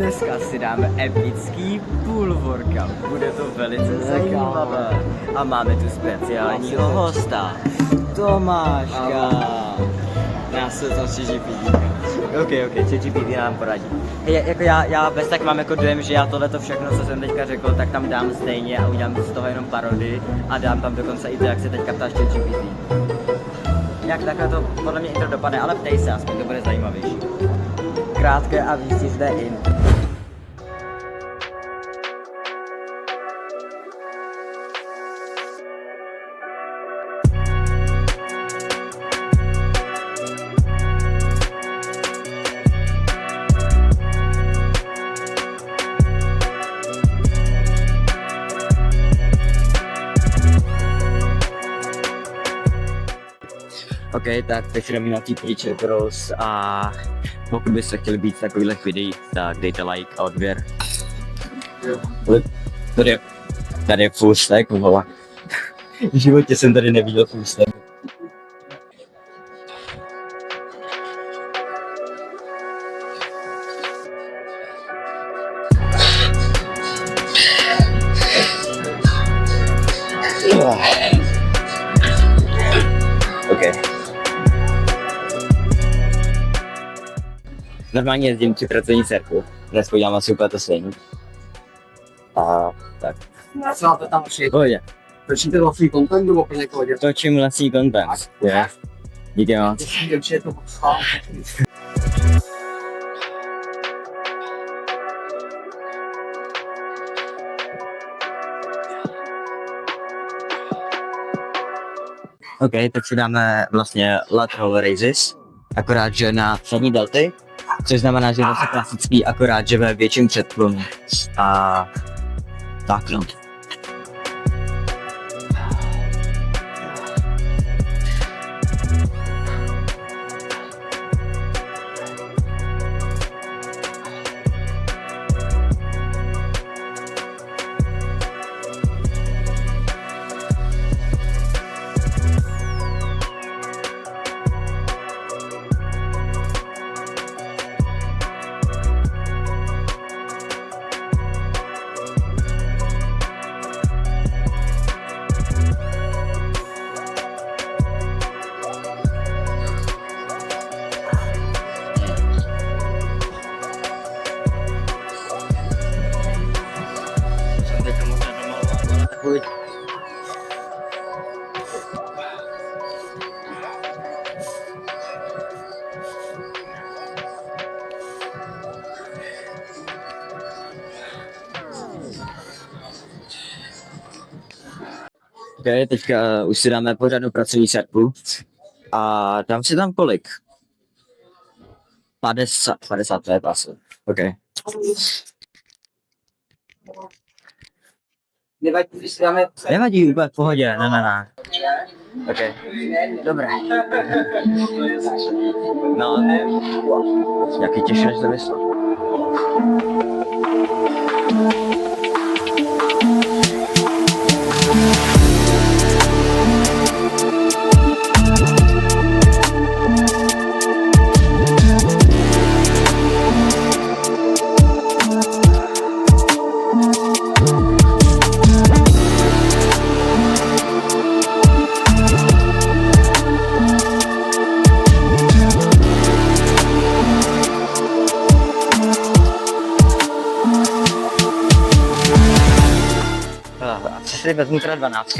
dneska si dáme epický pool workout. Bude to velice zajímavé. A máme tu speciálního hosta. Tomáška. Nás se to CGPD. Ok, CGPD nám poradí. Hej, jako já bez tak mám jako dojem, že já tohleto všechno, co jsem teďka řekl, tak tam dám stejně a udělám z toho jenom parodii a dám tam dokonce i to, jak se teďka ptáš CGPD. Jak takhle to podle mě intro dopadne, ale ptej se, aspoň to bude zajímavější. Krátké a výstižné intro. Ok, tak teď jdeme na Teacher Bros a pokud byste chtěli být v takových videích, tak dejte like a odběr. Tady je full stack, vola. V životě jsem tady neviděl full stack. Ok. Normálně jezdím 3 pracovní dcerku, dnes podívám asi úplně to stejný. A tak. Co máte tam přijít? Pohodě. Točíte vlastní content nebo pro někoho dělat? Točím vlastní content. Je. Díky moc. Určitě to poslal. Ok, teď si dáme vlastně lateral raises, akorát že na přední delty, což znamená, že je zase klasický, akorát že ve větším předklonu. A tak no. Ok, teďka už si dáme pořádnou pracovní serpu a dám si tam kolik? 50 to je pasu. Ok. Nevadí, když si dáme... Nevadí, úplně v pohodě, ne. Ok, dobré. No, jaký těžší, než to myslel. Si vezmu teda 12.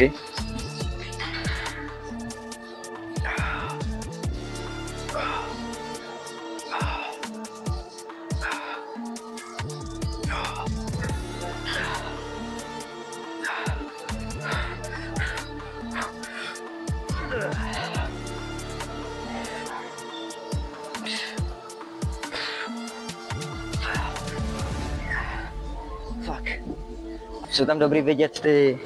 Fuck. Jsou tam dobrý vidět ty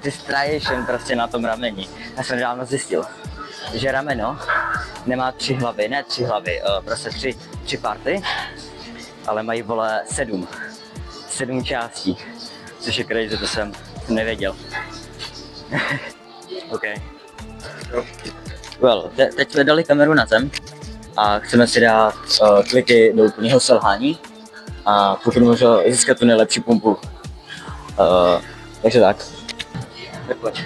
striation prostě na tom rameni. Já jsem dávno zjistil, že rameno nemá 3 hlavy, ne 3 hlavy, prostě 3 party, ale mají vole 7 částí, což je crazy, to jsem nevěděl. Ok. Well, teď jsme dali kameru na zem a chceme si dát kliky do úplného selhání a pokud možno získat tu nejlepší pumpu. Takže tak. Tak pojď.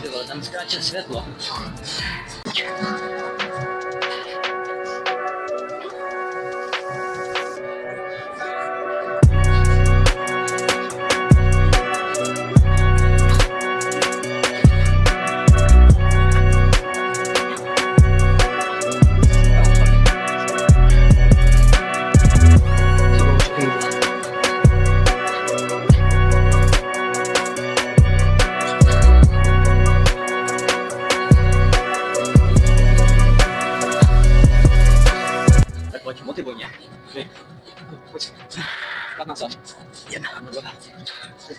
Ty vole, tam skáče světlo. Tak pojď, motivuj mě. Pojď. Tak nazad. 1, 2, 3.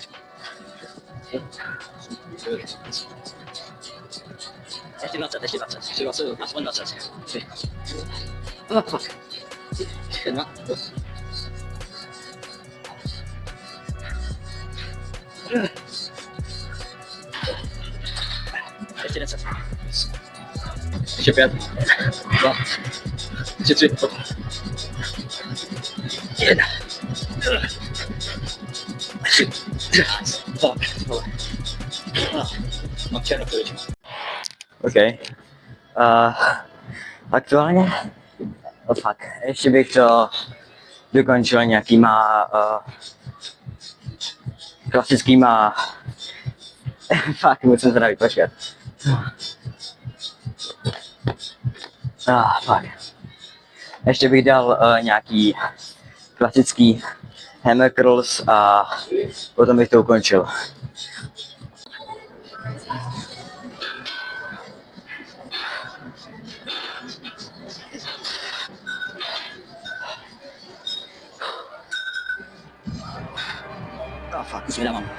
Ještě 20, ještě 20. Ještě 20. Aspoň 20. 3. 1. Ještě 10. Ještě 5. 2. Ještě 3. 1. 3. 2. Mám černo to většinou. OK. Aktuálně? Fuck. Ještě bych to dokončil nějakýma klasickýma fuck, musím se dát počkat. Fuck. Ještě bych dal nějaký klasický hammer curls a potom bych to ukončil. Fuck, už vydávám.